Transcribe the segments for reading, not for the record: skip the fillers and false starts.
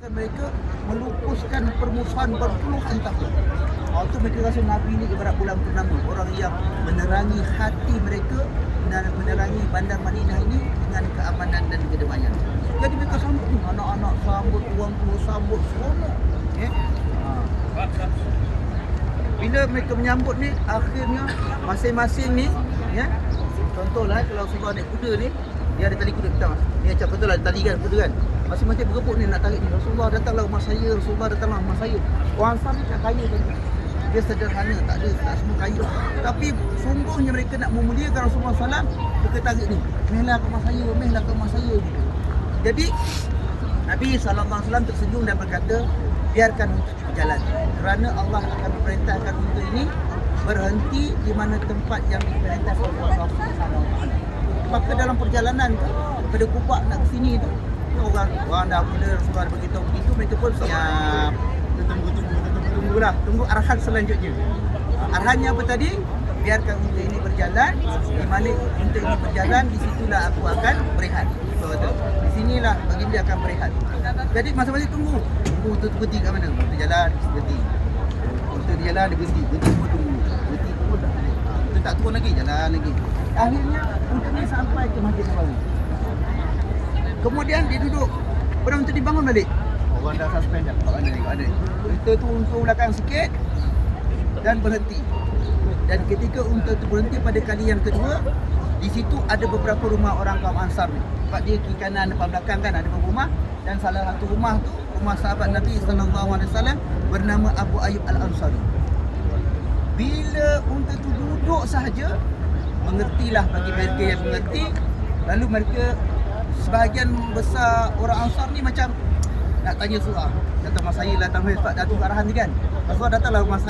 mereka melupuskan permusuhan berpuluhan tahun. Itu mereka rasa Nabi ni ibarat bulan purnama, orang yang menerangi hati mereka dan menerangi bandar Madinah ini dengan keamanan dan kedamaian. Jadi mereka sambut ni, anak-anak sambut, orang tua sambut, semua. Bila mereka menyambut ni, akhirnya masing-masing ni, contohlah kalau Rasulullah naik kuda ni, dia ada tali kuda, betul mas? Ni macam betul lah tali kan, kuda kan. Masing-masing berebut ni nak tarik ni. Rasulullah datanglah rumah saya, Rasulullah datanglah rumah saya. Orang Ansar ni tak kaya tadi. Dia sederhana, tak semua kaya. Tapi sungguhnya mereka nak memuliakan Rasulullah SAW, mereka tarik ni. Mehlah ke rumah saya, mehlah ke rumah saya gitu. Jadi Nabi SAW tersenyum dan berkata, biarkan untuk berjalan. Kerana Allah akan memerintahkan untuk ini berhenti di mana tempat yang diperintahkan oleh Allah SWT. Maka dalam perjalanan daripada Kubah nak ke sini tu, orang dah mula Rasulullah beritahu begitu, mereka pun siap. Tunggulah, tunggu arahan selanjutnya. Arahannya apa tadi? Biarkan unta ini berjalan. Di mana unta ini berjalan, di situlah aku akan berehat. Di sinilah baginda akan berehat. Jadi masing-masing tunggu unta berhenti kat mana? Unta jalan, berhenti. Unta jalan, dia berhenti. Berhenti semua tunggu. Berhenti semua tak boleh. Unta tak turun lagi, jalan lagi. Akhirnya unta ni sampai ke Masjid Nabawi. Kemudian dia duduk. Pada unta dibangun balik. Orang dah suspend dah. Kat mana? Kat mana? Unta tu unta belakang sikit dan berhenti. Dan ketika unta tu berhenti pada kali yang kedua, di situ ada beberapa rumah orang kaum Ansar ni. Sebab dia kiri kanan depan belakang kan ada beberapa rumah, dan salah satu rumah tu rumah sahabat Nabi SAW bernama Abu Ayyub Al-Ansari. Bila unta tu duduk sahaja, mengertilah bagi mereka yang mengerti. Lalu mereka sebahagian besar orang Ansar ni macam nak tanya Rasulullah, datang rumah saya, datang sebab dah tunggu arahan ni kan. Rasulullah datanglah rumah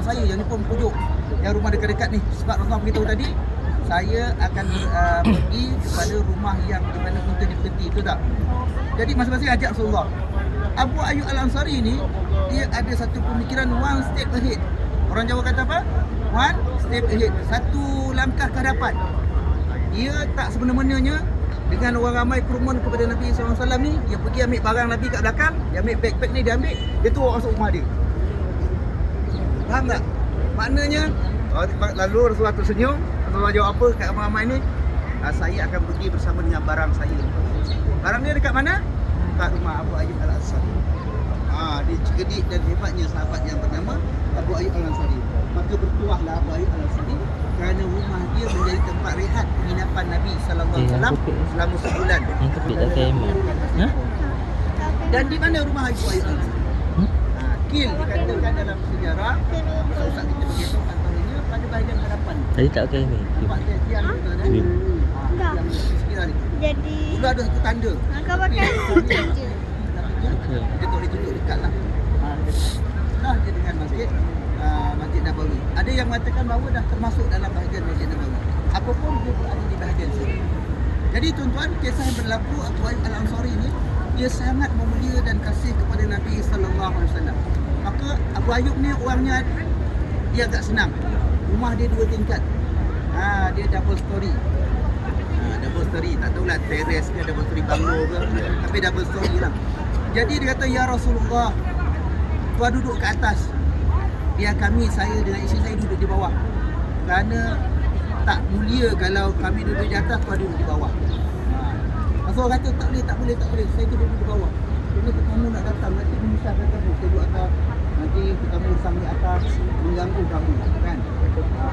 saya, yang ni pun pujuk yang rumah dekat-dekat ni. Sebab Rasulullah beritahu tadi, saya akan pergi kepada rumah yang di mana unta diberhenti, betul tak? Jadi masing-masing ajak Rasulullah. Abu Ayyub Al-Ansari ni, dia ada satu pemikiran one step ahead. Orang Jawa kata apa? One step ahead, satu langkah ke hadapan. Dia tak sebenarnya dengan orang ramai kerumun kepada Nabi SAW ni, dia pergi ambil barang Nabi kat belakang, dia ambil backpack ni, dia ambil, dia turun masuk rumah dia. Faham tak? Maknanya, lalu Rasulullah tersenyum, Rasulullah jawab apa kat ramai-ramai ni? Saya akan pergi bersama dengan barang saya. Barang dia dekat mana? Kat rumah Abu Ayyub Al-Ansari. Dia cerdik dan hebatnya sahabat yang bernama Abu Ayyub Al-Ansari. Maka bertuahlah Abu Ayyub Al-Ansari kerana rumah dia menjadi tempat rehat penginapan Nabi SAW selama sebulan. Dan di mana rumah Abu Ayyub Al-Ansari? Kil dikatakan dalam sejarah, Ustaz kita beritahu antaranya pada bahagian hadapan. Tadi tak pakai ni. Tempat dia tiang tu kan? Enggak. Jadi sudah ada satu tanda. kau pakai je. Dia tak boleh tunjuk dekat lah. Nah, dia dengan Masjid Nabawi. Ada yang mengatakan bahawa dah termasuk dalam bahagian Masjid Nabawi. Apapun dia berada di bahagian sini. Jadi tuan-tuan, kisah yang berlaku Abu Ayyub Al-Ansari ni, dia sangat memulia dan kasih kepada Nabi SAW. Maka Abu Ayyub ni orangnya, dia agak senang. Rumah dia 2 tingkat. Dia double story. Double story, tak tahulah terrace ke double story banglo ke, tapi double story lah. Jadi dia kata, ya Rasulullah, tuan duduk ke atas, biar saya dengan isteri saya duduk di bawah. Kerana tak mulia kalau kami duduk di atas, tuan duduk di bawah. Rasulullah kata, tak boleh, saya duduk di bawah. Jadi kamu nak datang, nanti menyusahkan kamu, saya duduk atas, nanti kamu sambil atas, mengganggu kamu kan.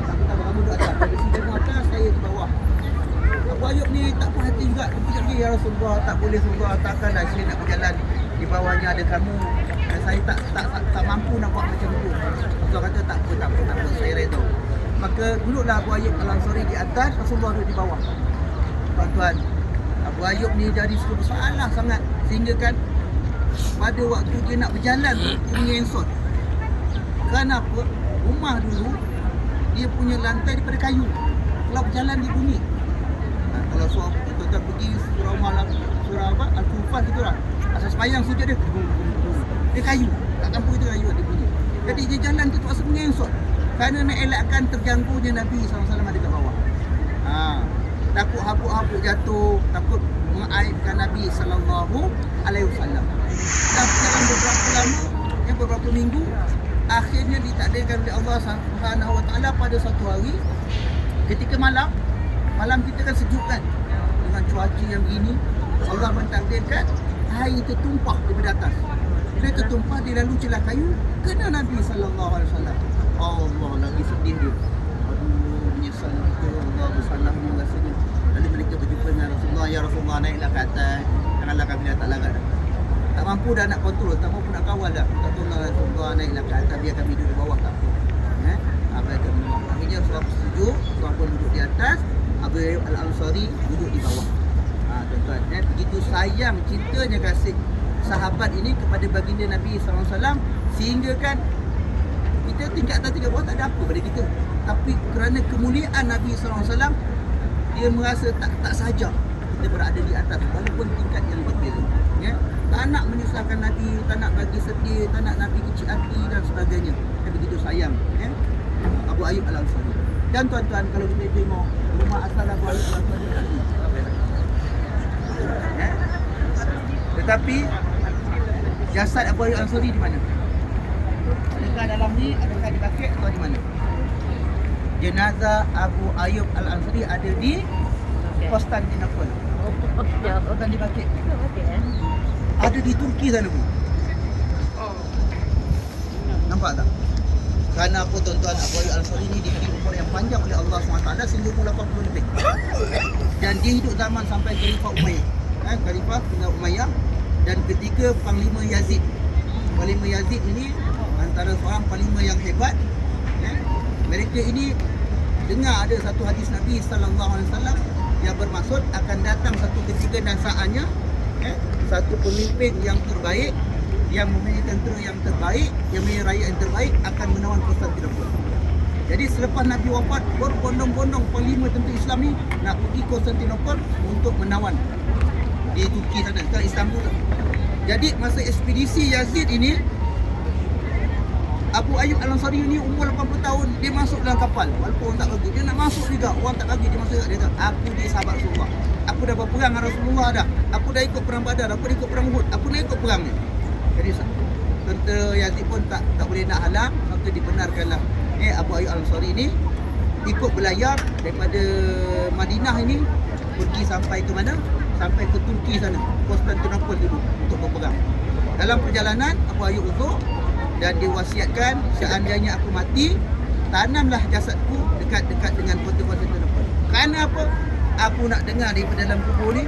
Tapi kamu duduk atas, dari sini atas, saya di bawah. Abu Ayyub ni tak puas hati juga. Dia cakap, ya Rasulullah, tak boleh Rasulullah, takkanlah saya nak berjalan di bawahnya ada kamu. Dan saya tak mampu nak buat macam itu. Rasulullah kata, tak apa, saya redha. Maka duduklah Abu Ayyub Al-Ansari di atas, Rasulullah duduk di bawah. Tuan-tuan, Abu Ayyub ni jadi bersalah sangat, sehingga kan pada waktu dia nak berjalan tu, dia mengesot. Kenapa? Rumah dulu dia punya lantai daripada kayu. Kalau berjalan di bumi. Kalau tuan-tuan pergi surau malam, surau apa? Al-Kufah gitu lah. Asal semayang sujud dia, dia kayu. Kat kampung itu kayu ada bunyi. Jadi dia jalan tu terpaksa mengesot. Kerana nak elakkan terganggunya Nabi SAW ada kat bawah. Takut habuk-habuk jatuh, takut mengaibkan Nabi sallallahu alaihi wasallam. Dan dalam beberapa lama, beberapa minggu, akhirnya ditakdirkan oleh Allah Subhanahu wa taala pada satu hari ketika malam kita kan sejuk kan, dengan cuaca yang begini, Allah mentakdirkan air itu tumpah daripada atas. Bila tertumpah, dia lalu celah kayu, kena Nabi sallallahu alaihi wasallam. Allah lagi sedih dia. Aduh, menyesal kita, Allah bersalah rasanya. Lalu mereka berjumpa dengan Rasulullah, ya Rasulullah, naiklah ke atas, janganlah kami tak lagat dah. Tak mampu dah nak kontrol, tak mampu nak kawal dah. Tak tahu Rasulullah, naiklah ke atas, biar kami duduk di bawah, tak apa. Akhirnya Rasulullah setuju, Rasulullah pun duduk di atas, Abu Ayyub Al-Ansari duduk di bawah. Tuan-tuan, begitu sayang cintanya kasih sahabat ini kepada baginda Nabi SAW, sehingga kan kita tingkat atas tingkat bawah tak ada apa pada kita, tapi kerana kemuliaan Nabi SAW, dia merasa tak saja kita berada di atas walaupun tingkat yang berbeza, ya? Tak nak menyusahkan Nabi, tak nak bagi sedih, tak nak Nabi kecil hati dan sebagainya. Begitu sayang, ya? Abu Ayyub Al-Ansari. Dan tuan-tuan, kalau kita tengok rumah asal Abu Ayyub Al-Ansari, ya? Tetapi jasad Abu Ayyub Al-Ansari di mana? Adakah dalam ni, adakah di bakit atau di mana? Jenazah Abu Ayyub Al-Ansari ada di Konstantinopel. Bukan di bakit. Ada di Turki sana pun. Nampak tak? Kerana apa tuan-tuan, Abu Ayyub Al-Ansari ni diberi umur yang panjang oleh Allah SWT sehingga umur 80 lebih. Dan dia hidup zaman sampai Khalifah Umayyah. Khalifah Umayyah, dan ketiga Panglima Yazid. Panglima Yazid ini antara seorang panglima yang hebat, ya. Mereka ini dengar ada satu hadis Nabi sallallahu alaihi wasallam yang bermaksud akan datang satu ketika dan saatnya, ya, satu pemimpin yang terbaik, yang mempunyai tentera yang terbaik, yang mempunyai rakyat yang terbaik akan menawan Konstantinopel. Jadi selepas Nabi wafat, berbondong-bondong panglima tentera Islam ni nak pergi Konstantinopel untuk menawan di Turki sana, ke Istanbul. Jadi masa ekspedisi Yazid ini, Abu Ayyub Al-Ansari ni umur 80 tahun, dia masuk dalam kapal. Walaupun orang tak bagi, dia nak masuk juga. Orang tak bagi, dia masuk juga. Dia kata, aku ni sahabat Rasulullah. Aku dah berperang dengan Rasulullah dah. Aku dah ikut perang Badar, aku dah ikut perang Uhud. Aku nak ikut perang ni. Jadi tentera Yazid pun tak boleh nak halang, maka dibenarkanlah Abu Ayyub Al-Ansari ni ikut berlayar daripada Madinah ini pergi sampai ke mana? Sampai ke Turki sana, Konstantinopel dulu untuk berperang. Dalam perjalanan Abu Ayyub uzur dan dia wasiatkan, seandainya aku mati, tanamlah jasadku dekat-dekat dengan kota Konstantinopel. Kerana apa? Aku nak dengar daripada dalam kubur ni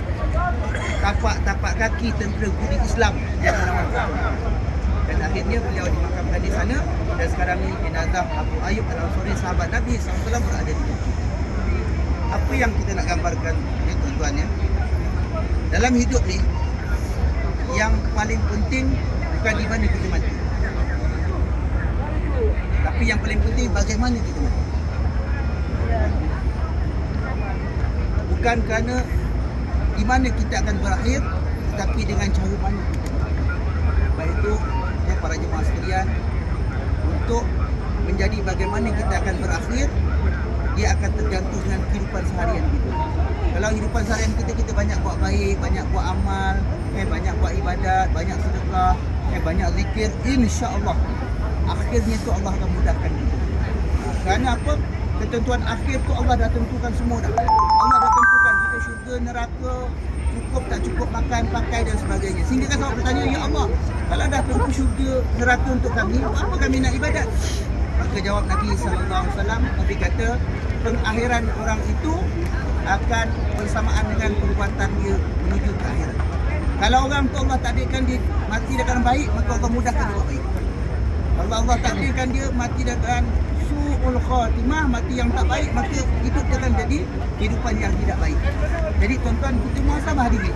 tapak-tapak kaki tentera Budi Islam yang menawan. Dan akhirnya beliau dimakamkan di sana, dan sekarang ni jenazah Abu Ayyub Al-Ansari sahabat Nabi SAW berada di Turki. Apa yang kita nak gambarkan, ya tuan-tuan, ya? Dalam hidup ni, yang paling penting bukan di mana kita mati, tapi yang paling penting bagaimana kita mati. Bukan kerana di mana kita akan berakhir, tapi dengan cara mana kita mati. Baik itu, ya, para jemaah sekalian, untuk menjadi bagaimana kita akan berakhir, dia akan tergantung dengan kehidupan seharian kita. Kalau kehidupan seharian kita banyak buat baik, banyak buat amal, banyak buat ibadat, banyak sedekah, banyak zikir, insya-Allah akhirnya tu Allah akan mudahkan kita. Kerana apa? Ketentuan akhir tu Allah dah tentukan semua dah. Allah dah tentukan kita syurga, neraka, cukup tak cukup makan, pakai dan sebagainya. Sehingga kan sahabat bertanya, ya Allah, kalau dah tentu syurga, neraka untuk kami, apa kami nak ibadat? Maka jawab Nabi SAW, Nabi kata, pengakhiran orang itu akan bersamaan dengan perbuatan dia menuju ke akhirat. Kalau orang tu Allah takdirkan dia mati dengan baik, maka Allah mudahkan dia buat baik. Kalau Allah takdirkan dia mati dengan su'ul khatimah, mati yang tak baik, maka hidup dia akan jadi kehidupan yang tidak baik. Jadi tuan-tuan, kita muhasabah diri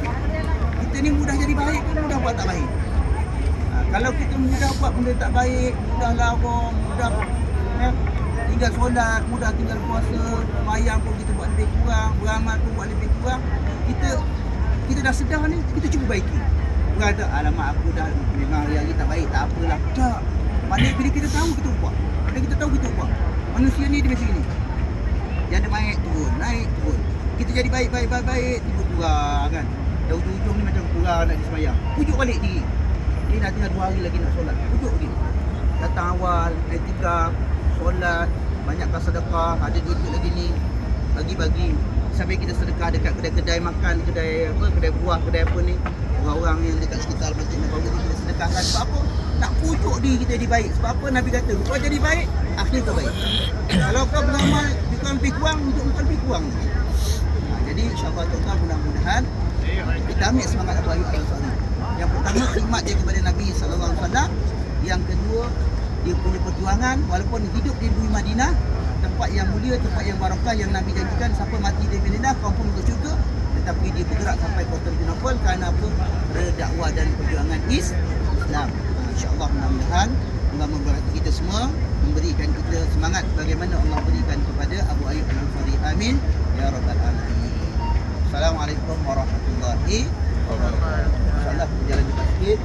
kita ni mudah jadi baik ke mudah buat tak baik? Kalau kita mudah buat benda tak baik, mudah larang, mudah tinggal solat, mudah tinggal puasa, sembahyang pun kita buat lebih kurang, beramal pun buat lebih kurang, kita dah sedar ni, kita cuba baiki. Bukan kata, alamak aku dah memang hari-hari tak baik, tak apalah. Tak. Maknanya bila kita tahu kita buat. Bila kita tahu kita buat. Manusia ni dia macam ni. Dia ada naik turun, naik turun. Kita jadi baik, tiba kurang kan. dah ujung-ujung ni macam kurang nak disemayang. Pujuk balik diri. Ni dah tinggal 2 hari lagi nak solat. Pujuk diri. Datang awal, etika, solat, banyakkan sedekah, ada duit lagi ni, bagi-bagi. Sampai kita sedekah dekat kedai-kedai makan, kedai buah, kedai apa ni. Orang-orang yang dekat sekitar Masjid Nabawi ni kita sedekahkan. Sebab apa? Nak pujuk diri kita jadi baik. Sebab apa Nabi kata, kau jadi baik, akhir kau baik. Kalau kau beramal, bukan lebih kurang, hidup kau lebih kurang. Jadi insyaAllah tuan-tuan, mudah-mudahan kita ambil semangat Abu Ayyub Al-Ansari. Yang pertama, khidmat dia kepada Nabi SAW. Yang kedua, dia punya perjuangan walaupun hidup di bumi Madinah, tempat yang mulia, tempat yang barakah yang Nabi janjikan siapa mati di Madinah kau pun masuk syurga, tetapi dia bergerak sampai Konstantinopel kerana apa? Kerana dakwah dan perjuangan Islam. InsyaAllah mudah-mudahan Allah memberkati kita semua, memberikan kita semangat bagaimana Allah berikan kepada Abu Ayyub Al-Ansari. Amin ya rabbal alamin. Assalamualaikum warahmatullahi wabarakatuh. InsyaAllah kita jalan cepat sikit.